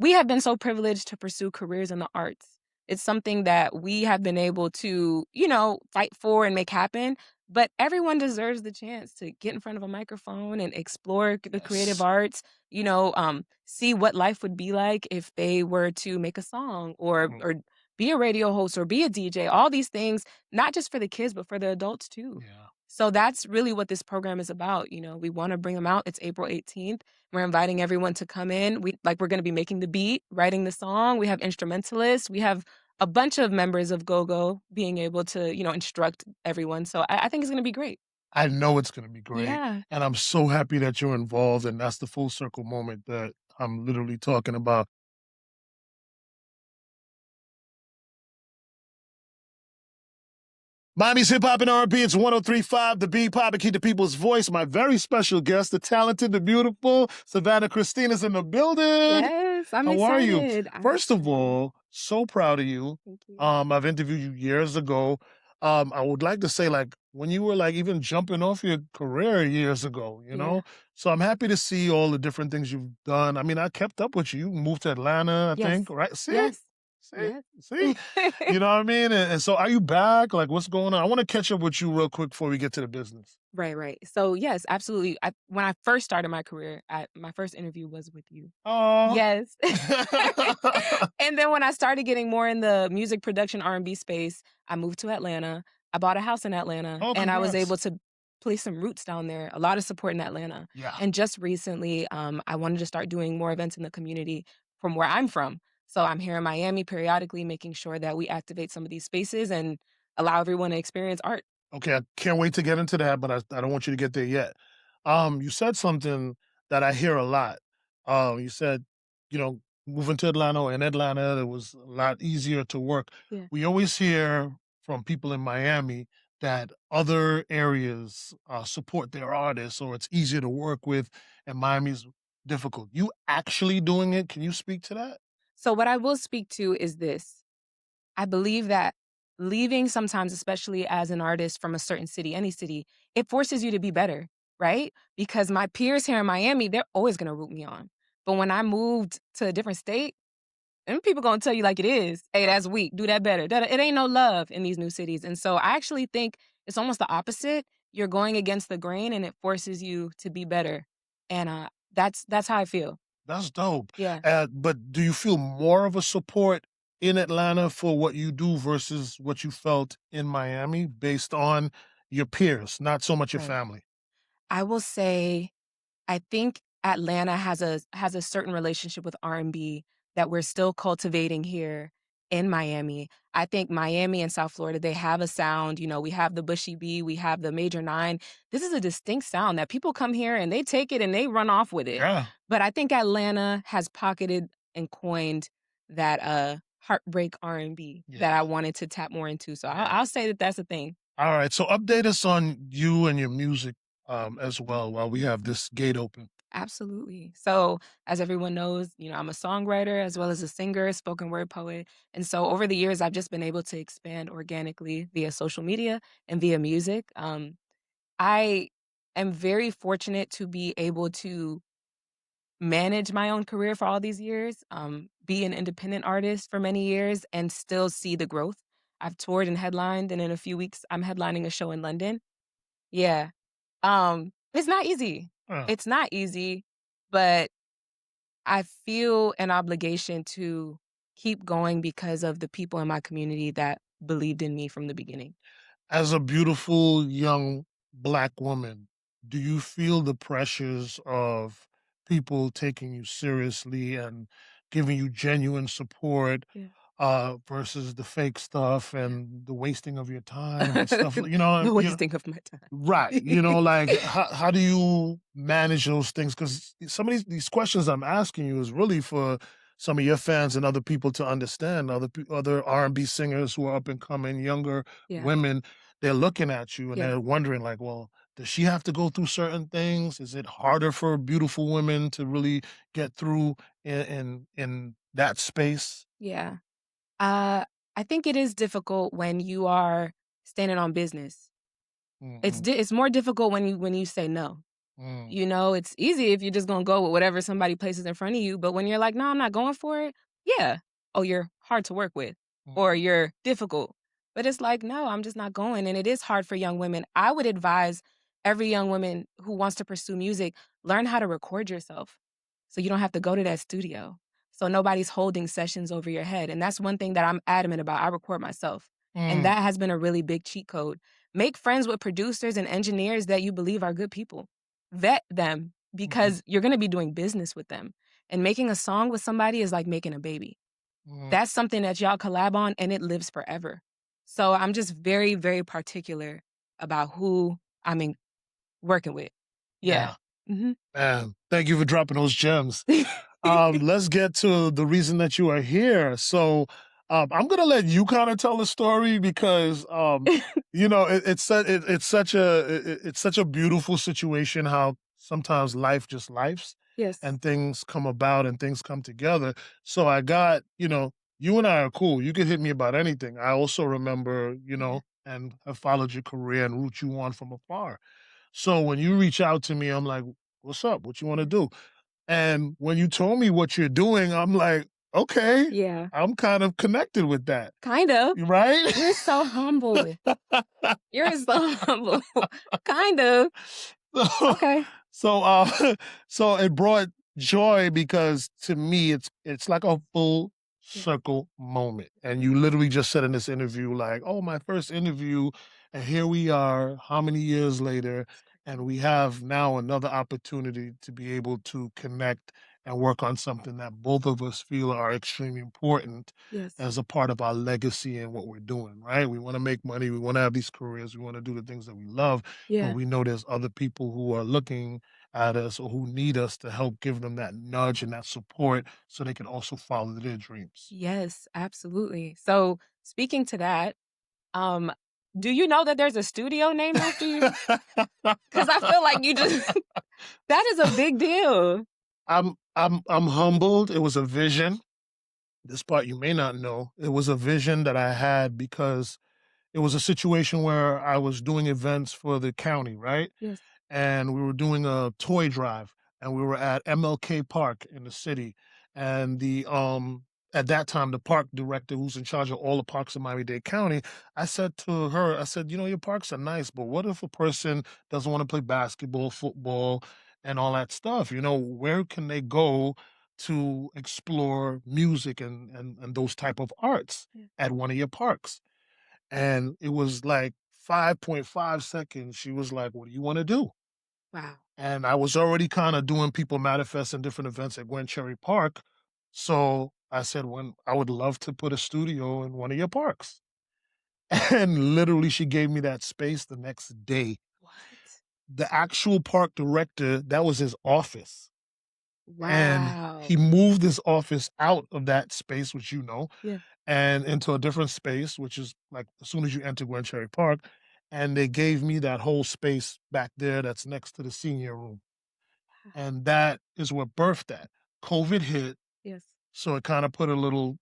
we have been so privileged to pursue careers in the arts. It's something that we have been able to, fight for and make happen. But everyone deserves the chance to get in front of a microphone and explore the creative Yes. arts, see what life would be like if they were to make a song Mm, or be a radio host or be a DJ, all these things, not just for the kids, but for the adults too. yeah. So that's really what this program is about. We want to bring them out. It's April 18th. We're inviting everyone to come in. We're going to be making the beat, writing the song. We have instrumentalists. We have a bunch of members of GoGo being able to, instruct everyone. So I think it's going to be great. I know it's gonna be great, Yeah. and I'm so happy that you're involved, and that's the full circle moment that I'm literally talking about. Miami's Hip Hop and R&B, it's 103.5 The Beat, Pop and Keep the People's Voice. My very special guest, the talented, the beautiful Savannah Christina's in the building. Yes. I'm How are you? excited. I'm First of excited. all, so proud of you. Thank you. I've interviewed you years ago. I would like to say, like, when you were like even jumping off your career years ago, you Yeah. know? So I'm happy to see all the different things you've done. I mean, I kept up with you. You moved to Atlanta, I think, Yes. right? See? Yes. See? Yes. See? You know what I mean? And so are you back? Like, what's going on? I want to catch up with you real quick before we get to the business. Right, right. So, yes, absolutely. When I first started my career, my first interview was with you. Oh. Yes. And then when I started getting more in the music production R&B space, I moved to Atlanta. I bought a house in Atlanta, Oh, and I was congrats. able to place some roots down there, a lot of support in Atlanta. Yeah. And just recently, I wanted to start doing more events in the community from where I'm from. So I'm here in Miami periodically making sure that we activate some of these spaces and allow everyone to experience art. Okay, I can't wait to get into that, but I don't want you to get there yet. You said something that I hear a lot. You said, you know, moving to Atlanta or in Atlanta, it was a lot easier to work. Yeah. We always hear from people in Miami that other areas support their artists or it's easier to work with, and Miami's difficult. You actually doing it? Can you speak to that? So what I will speak to is this. I believe that leaving sometimes, especially as an artist from a certain city, any city, it forces you to be better, right? Because my peers here in Miami, they're always gonna root me on. But when I moved to a different state, and people gonna tell you like it is, hey, that's weak, do that better. It ain't no love in these new cities. And so I actually think it's almost the opposite. You're going against the grain and it forces you to be better. And that's how I feel. That's dope. Yeah. But do you feel more of a support in Atlanta for what you do versus what you felt in Miami based on your peers, not so much your Right. family? I will say I think Atlanta has a certain relationship with R&B that we're still cultivating here in Miami. I think Miami and South Florida, they have a sound, we have the Bushy B, we have the Major 9. This is a distinct sound that people come here and they take it and they run off with it. Yeah. But I think Atlanta has pocketed and coined that heartbreak R&B Yeah. that I wanted to tap more into. So Yeah. I'll say that that's a thing. All right. So update us on you and your music as well while we have this gate open. Absolutely. So, as everyone knows, I'm a songwriter as well as a singer, spoken word poet. And so, over the years, I've just been able to expand organically via social media and via music. I am very fortunate to be able to manage my own career for all these years, be an independent artist for many years, and still see the growth. I've toured and headlined, and in a few weeks, I'm headlining a show in London. Yeah. It's not easy. Yeah. It's not easy, but I feel an obligation to keep going because of the people in my community that believed in me from the beginning. As a beautiful young black woman, do you feel the pressures of people taking you seriously and giving you genuine support Yeah. versus the fake stuff Yeah. and the wasting of your time and stuff, you know, The wasting of my right. time. Like how do you manage those things? Because some of these questions I'm asking you is really for some of your fans and other people to understand, other R&B singers who are up and coming, younger Yeah. women, they're looking at you and Yeah. they're wondering like, well, does she have to go through certain things? Is it harder for beautiful women to really get through in that space? Yeah. Uh, I think it is difficult when you are standing on business. Mhm. It's more difficult when you say no. Mm, You know, it's easy if you're just gonna go with whatever somebody places in front of you, but when you're like, "No, I'm not going for it," yeah. "Oh, you're hard to work with," mm, or "You're difficult." But it's like, "No, I'm just not going," and it is hard for young women. I would advise every young woman who wants to pursue music, learn how to record yourself so you don't have to go to that studio, so nobody's holding sessions over your head, and that's one thing that I'm adamant about. I record myself, and mm, that has been a really big cheat code. Make friends with producers and engineers that you believe are good people. Vet them mhm, because you're gonna be doing business with them, and making a song with somebody is like making a baby. mm. That's something that y'all collab on, and it lives forever. So I'm just very, very particular about who I'm working with. Yeah. Yeah, Mhm. man. Thank you for dropping those gems. Let's get to the reason that you are here. So, I'm gonna let you kind of tell the story because, it's such a beautiful situation how sometimes life just lifes Yes. and things come about and things come together. So I got, you and I are cool. You can hit me about anything. I also remember, Yeah. and have followed your career and root you on from afar. So when you reach out to me, I'm like, what's up? What you want to Yeah. do? And when you told me what you're doing, I'm like, okay, Yeah. I'm kind of connected with that, Kind of. right? You're so humble. You're so humble. Kind of. so, Okay. so, so it brought joy because to me, it's like a full Yeah. circle moment. And you literally just said in this interview, like, oh, my first interview, and here we are, how many years later, It's and crazy. we have now another opportunity to be able to connect and work on something that both of us feel are extremely important Yes. as a part of our legacy and what we're doing, right? We want to make money, we want to have these careers, we want to do the things that we love, but Yeah. we know there's other people who are looking at us or who need us to help give them that nudge and that support so they can also follow their dreams. Yes, absolutely. So, speaking to that, um, do you know that there's a studio named after you? Because I feel like you just that is a big deal. I'm humbled. It was a vision. This part you may not know. It was a vision that I had because it was a situation where I was doing events for the county, right? Yes. And we were doing a toy drive, and we were at MLK Park in the city. And at that time, the park director who's in charge of all the parks in Miami-Dade County, I said to her, I said, your parks are nice, but what if a person doesn't want to play basketball, football, and all that stuff? Where can they go to explore music and those type of arts Yeah. at one of your parks? And it was like 5.5 seconds. She was like, what do you want to do? Wow. And I was already kinda doing People Manifest and different events at Gwen Cherry Park, so I said, "When I would love to put a studio in one of your parks." And literally, she gave me that space the next day. What? The actual park director, that was his office, and he Wow. moved his office out of that space, which Yeah. and into a different space, which is, like, as soon as you enter Gwen Cherry Park, and they gave me that whole space back there that's next to the senior room. Wow. And that is what birthed that. COVID hit, Yes. so it kinda put a little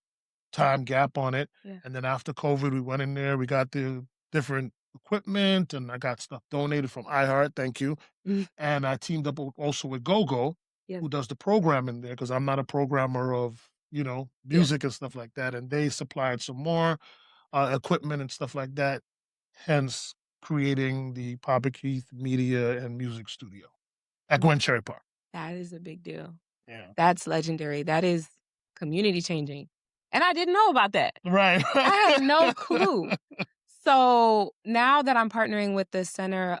time gap on it, Yeah. and then after COVID, we went in there, we got the different equipment, and I got stuff donated from iHeart, thank you, Mhm. and I teamed up also with GoGo, Yes. who does the programming there because 'cause I'm not a programmer of, Yeah. music and stuff like that, and they supplied some more, equipment and stuff like that, hence creating the Papa Keith Media and Music Studio at Wow. Gwen Cherry Park. That is a big deal. Yeah. That's legendary. That is community changing. And I didn't know about that. Right, I had right. no clue. So now that I'm partnering with the Center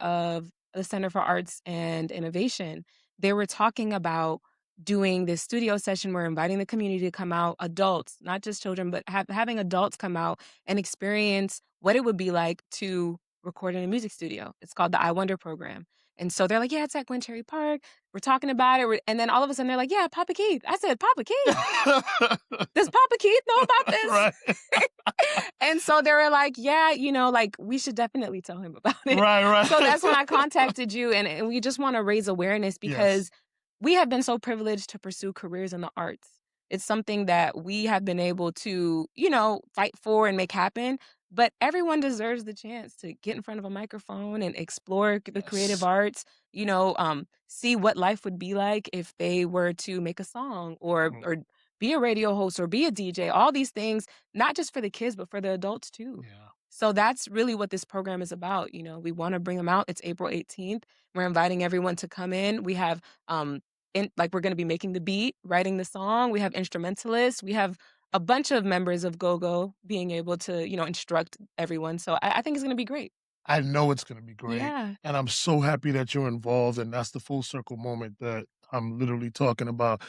for Arts and Innovation, they were talking about doing this studio session. We're inviting the community to come out, adults, not just children, but having adults come out and experience what it would be like to record in a music studio. It's called the I Wonder program. And so they're like, yeah, it's at Gwen Cherry Park. We're talking about it. And then all of a sudden they're like, yeah, Papa Keith. I said, Papa Keith? Does Papa Keith know about this? Right, And so they were like, "Yeah, like, we should definitely tell him about it." right, So that's when right. I contacted you, and we just wanna raise awareness Yes. because we have been so privileged to pursue careers in the arts. It's something that we have been able to, fight for and make happen, but everyone deserves the chance to get in front of a microphone and explore the creative Yes. arts, see what life would be like if they were to make a song Mm, or be a radio host or be a DJ, all these things, not just for the kids, but for the adults too. yeah. So that's really what this program is about. We want to bring them out. It's April 18th. We're inviting everyone to come in. We have we're going to be making the beat, writing the song. We have instrumentalists. We have a bunch of members of GoGo being able to, instruct everyone. So I think it's going to be great. I know it's gonna be great, Yeah. and I'm so happy that you're involved, and that's the full circle moment that I'm literally talking about,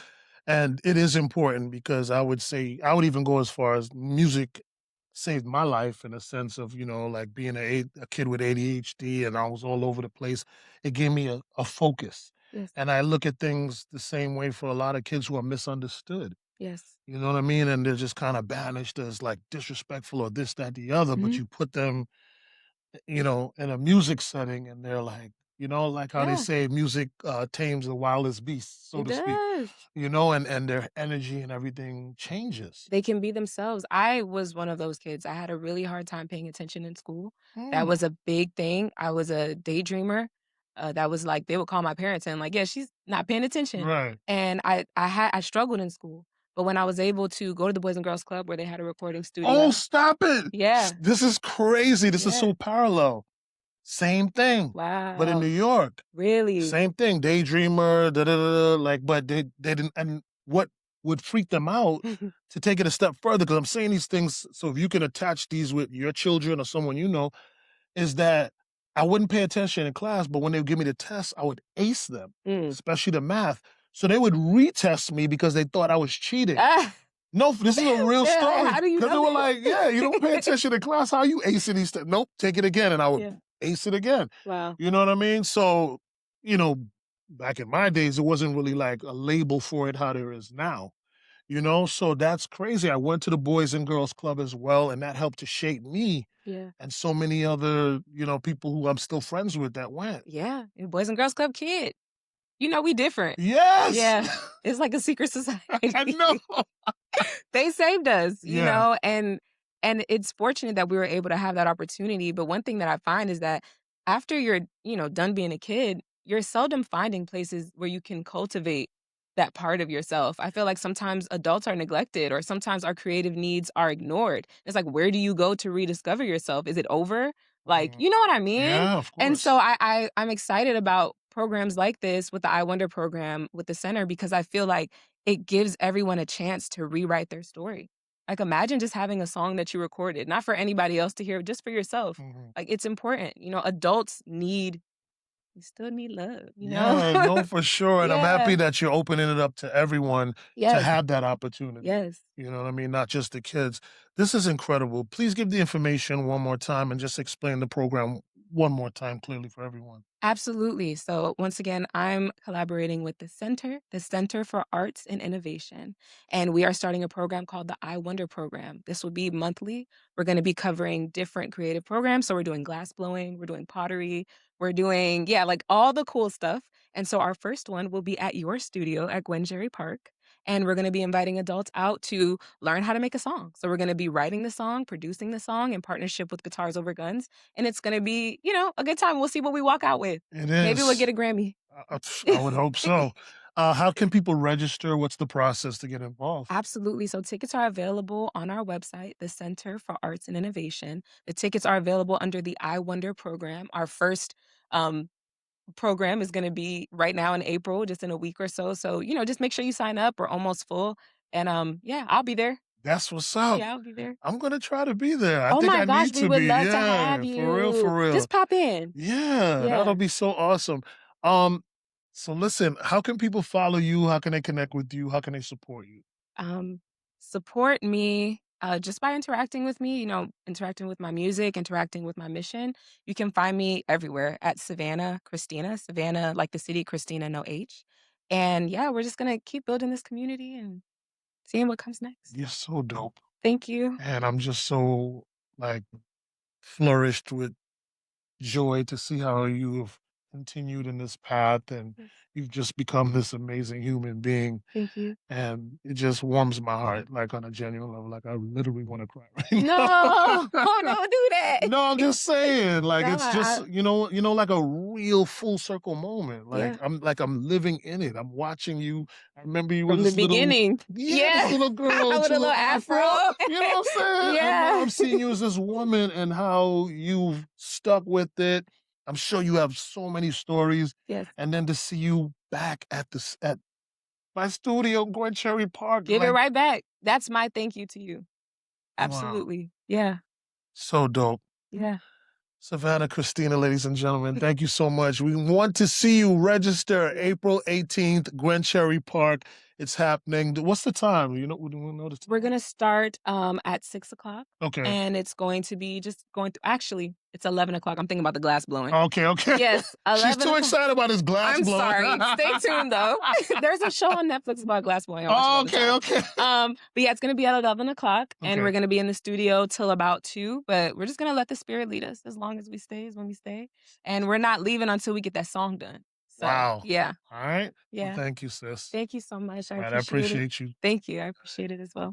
and it is important because I would say I would even go as far as music saved my life in a sense of, like being a kid with ADHD and I was all over the place. It gave me a focus, Yes. and I look at things the same way for a lot of kids who are misunderstood. Yes. You know what I mean? And they're just kinda banished as, like, disrespectful or this, that, the other, but Mhm. you put them in a music setting and they're like, like how they Yeah, say music tames the wildest beast, so it to speak, does. and their energy and everything changes. They can be themselves. I was one of those kids. I had a really hard time paying attention in school. That Mm, was a big thing. I was a daydreamer. That was like they would call my parents and like, yeah, she's not paying attention. right. And I struggled in school. But when I was able to go to the Boys and Girls Club where they had a recording Oh, studio. stop it. Yeah. This is crazy. This is Yeah. so parallel. Same thing, but in New Wow. York. Really? Same thing, daydreamer, da da da da, like, but they didn't and what would freak them out to take it a step further, because 'cause I'm saying these things so if you can attach these with your children or someone is that I wouldn't pay attention in class, but when they would give me the tests, I would ace them, Mm. especially the math. So they would retest me because they thought I was cheating. Ah, No, this is a real they're like, story. "How do you Because they know were this?" like, "Yeah, you don't pay attention in class. How you acing these th" "Nope, take it again," and I would Yeah. ace it again. Wow. You know what I mean? So, you know, back in my days, it wasn't really like a label for it how there is now, So that's crazy. I went to the Boys and Girls Club as well, and that helped to shape me Yeah. and so many other, people who I'm still friends with that went. Yeah. You're Boys and Girls Club kid. We different. Yes! Yeah. It's like a secret I society. know. They saved us, Yeah. and it's fortunate that we were able to have that opportunity, but one thing that I find is that after you're, done being a kid, you're seldom finding places where you can cultivate that part of yourself. I feel like sometimes adults are neglected or sometimes our creative needs are ignored. It's like, where do you go to rediscover yourself? Is it over? Like, Mhm. you know what I mean? Yeah, of And so course. I'm excited about programs like this with the I Wonder program with the center because I feel like it gives everyone a chance to rewrite their story. Like, imagine just having a song that you recorded, not for anybody else to hear, just for yourself. Mhm. Like, it's important, adults need we still need love, you know? Yeah, no, for sure, and I'm Yeah. happy that you're opening it up to everyone to Yes. have that opportunity. Yes. You know what I mean? Not just the kids. This is incredible. Please give the information one more time and just explain the program one more time clearly for everyone. Absolutely. So, once again, I'm collaborating with the Center for Arts and Innovation, and we are starting a program called the I Wonder program. This will be monthly. We're going to be covering different creative programs. So, we're doing glass blowing, we're doing pottery, we're doing, yeah, like all the cool stuff. And so, our first one will be at your studio at Gwenjerry Park. And we're going to be inviting adults out to learn how to make a song. So, we're going to be writing the song, producing the song in partnership with Guitars Over Guns, and it's gonna be, a good time. We'll see what we walk out with. It Maybe we'll is. get a Grammy. I would hope so. How can people register? What's the process to get involved? Absolutely. So tickets are available on our website, the Center for Arts and Innovation. The tickets are available under the I Wonder program. Our first program is going to be right now in April, just in a week or so. So, just make sure you sign up. We're almost full. And yeah, I'll be there. That's what's up. Yeah, I'll be there. I'm gonna try to be there. I Oh think my I gosh, need we to would be. love to have Yeah, for real, you. for real. Just pop in. Yeah, that'll Yeah. be so awesome. Um, so listen, how can people follow you? How can they connect with you? How can they support you? Um, Support me just by interacting with me, interacting with my music, interacting with my mission. You can find me everywhere at Savannah Christina, Savannah like the city, Christina, no H. And yeah, we're just going to keep building this community and seeing what comes next. You're so dope. Thank you. And I'm just so like flourished with joy to see how you've continued in this path, and Yes. you've just become this amazing human being, Thank you. and it just warms my heart, like, on a genuine level, like, I literally wanna cry right No! now. Don't do that. No, I'm just saying, like, No, it's just, I like a real full circle moment, yeah, like, I'm living in it, I'm watching you. I remember you were from the this little beginning. yeah, this Yeah. little girl with With a your little little afro. afro, you know what I'm saying? And now Yeah. I'm seeing you as this woman and how you've stuck with it. I'm sure you have so many stories, Yes. and then to see you back at my studio, Gwen Cherry Park, Give it like, right back. That's my thank you to you. wow, Absolutely. Yeah. so dope. Yeah. Savannah Christina, ladies and gentlemen, thank you so much. We want to see you register Yeah. April 18th, Gwen Cherry Park. It's happening. What's the time? Do we know the We're time? gonna start, at 6 o'clock, Okay. and it's going to be just going through actually, it's 11 o'clock. I'm thinking about the glass blowing. Okay, okay. Yes, She's eleven too o'clock. excited about his glass I'm blowing. sorry. Stay tuned though. There's a show on Netflix about glass blowing. I watch it all the Okay, time. okay. But yeah, it's gonna be at 11 o'clock, and we're Okay. gonna be in the studio till about 2. But we're just gonna let the spirit lead us. As long as we stay is when we stay, and we're not leaving until we get that song done. So Wow. yeah, All right. Well, yeah. thank you, sis. Thank you so much. I All right, I appreciate it. appreciate you. Thank you. I appreciate it as well.